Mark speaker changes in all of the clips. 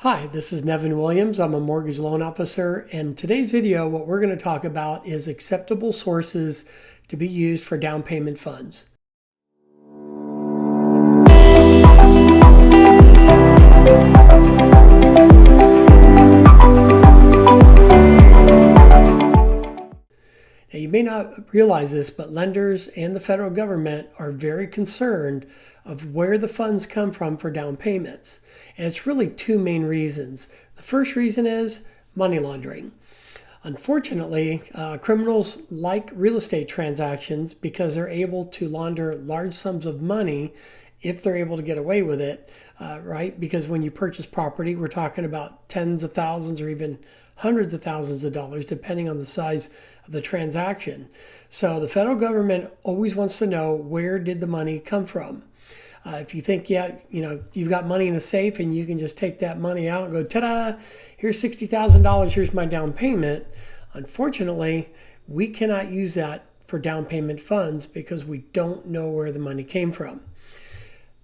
Speaker 1: Hi, this is Nevin Williams. I'm a mortgage loan officer, and today's video, what we're going to talk about is acceptable sources to be used for down payment funds. Now, you may not realize this, but lenders and the federal government are very concerned of where the funds come from for down payments. And it's really two main reasons. The first reason is money laundering. Unfortunately, criminals like real estate transactions because they're able to launder large sums of money if they're able to get away with it, right? Because when you purchase property, we're talking about tens of thousands or even hundreds of thousands of dollars, depending on the size of the transaction. So the federal government always wants to know, where did the money come from? If you think, you've got money in a safe and you can just take that money out and go, ta-da, here's $60,000, here's my down payment. Unfortunately, we cannot use that for down payment funds because we don't know where the money came from.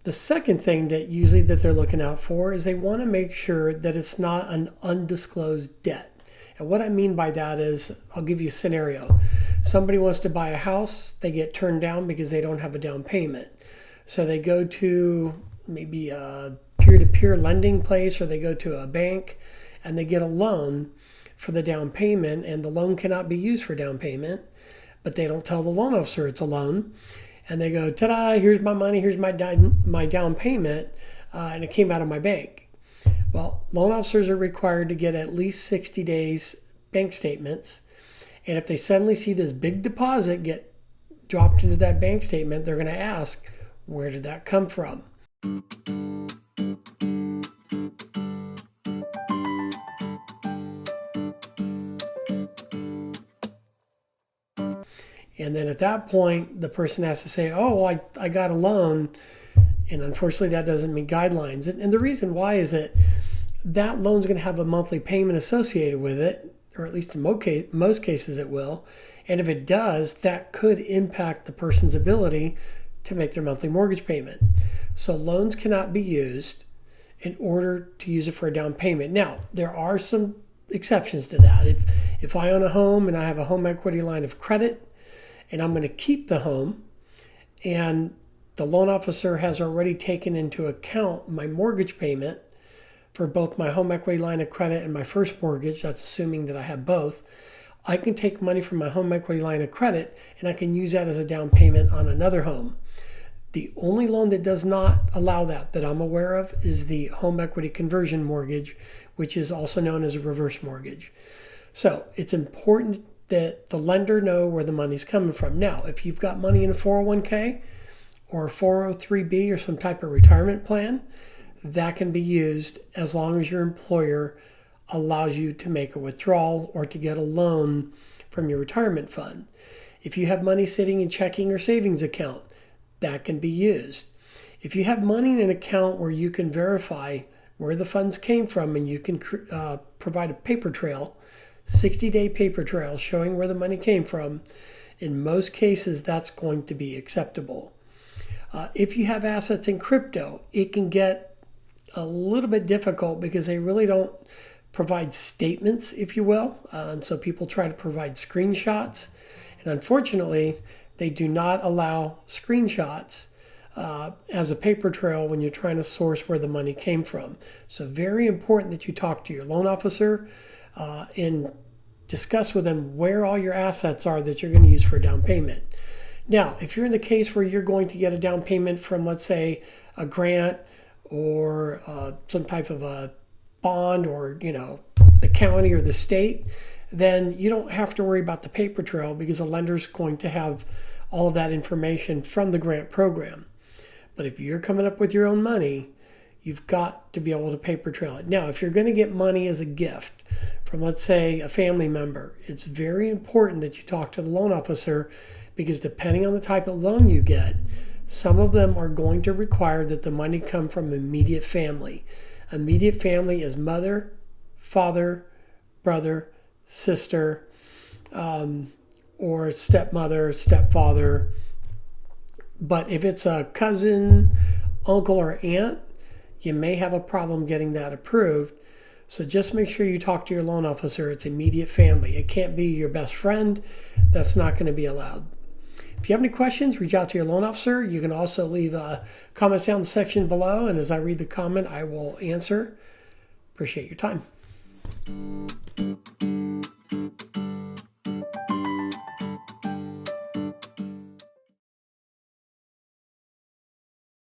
Speaker 1: The second thing that they're looking out for is they want to make sure that it's not an undisclosed debt. And what I mean by that is, I'll give you a scenario. Somebody wants to buy a house, they get turned down because they don't have a down payment. So they go to maybe a peer-to-peer lending place, or they go to a bank and they get a loan for the down payment, and the loan cannot be used for down payment, but they don't tell the loan officer it's a loan. And they go, ta-da, here's my money, here's my down payment, and it came out of my bank. Well, loan officers are required to get at least 60 days bank statements. And if they suddenly see this big deposit get dropped into that bank statement, they're going to ask, where did that come from? And then at that point, the person has to say, oh, well, I got a loan. And unfortunately, that doesn't meet guidelines. And the reason why is that loan's going to have a monthly payment associated with it, or at least in most cases it will. And if it does, that could impact the person's ability to make their monthly mortgage payment. So loans cannot be used in order to use it for a down payment. Now, there are some exceptions to that. If I own a home and I have a home equity line of credit, and I'm going to keep the home, and the loan officer has already taken into account my mortgage payment for both my home equity line of credit and my first mortgage, that's assuming that I have both, I can take money from my home equity line of credit and I can use that as a down payment on another home. The only loan that does not allow that I'm aware of is the home equity conversion mortgage, which is also known as a reverse mortgage. So it's important that the lender know where the money's coming from. Now, if you've got money in a 401k or a 403b or some type of retirement plan, that can be used as long as your employer allows you to make a withdrawal or to get a loan from your retirement fund. If you have money sitting in checking or savings account, that can be used. If you have money in an account where you can verify where the funds came from and you can provide a paper trail, 60-day paper trail showing where the money came from, in most cases that's going to be acceptable. If you have assets in crypto, it can get a little bit difficult because they really don't provide statements, if you will. And so people try to provide screenshots. And unfortunately, they do not allow screenshots as a paper trail when you're trying to source where the money came from. So very important that you talk to your loan officer and discuss with them where all your assets are that you're going to use for a down payment. Now, if you're in the case where you're going to get a down payment from, let's say, a grant or some type of a bond, or the county or the state, then you don't have to worry about the paper trail because the lender's going to have all of that information from the grant program. But if you're coming up with your own money, you've got to be able to paper trail it. Now, if you're going to get money as a gift from, let's say, a family member, it's very important that you talk to the loan officer, because depending on the type of loan you get, some of them are going to require that the money come from immediate family. Immediate family is mother, father, brother, sister, or stepmother, stepfather. But if it's a cousin, uncle, or aunt, you may have a problem getting that approved. So just make sure you talk to your loan officer. It's immediate family. It can't be your best friend. That's not going to be allowed. If you have any questions, reach out to your loan officer. You can also leave comments down in the section below, and as I read the comment, I will answer. Appreciate your time.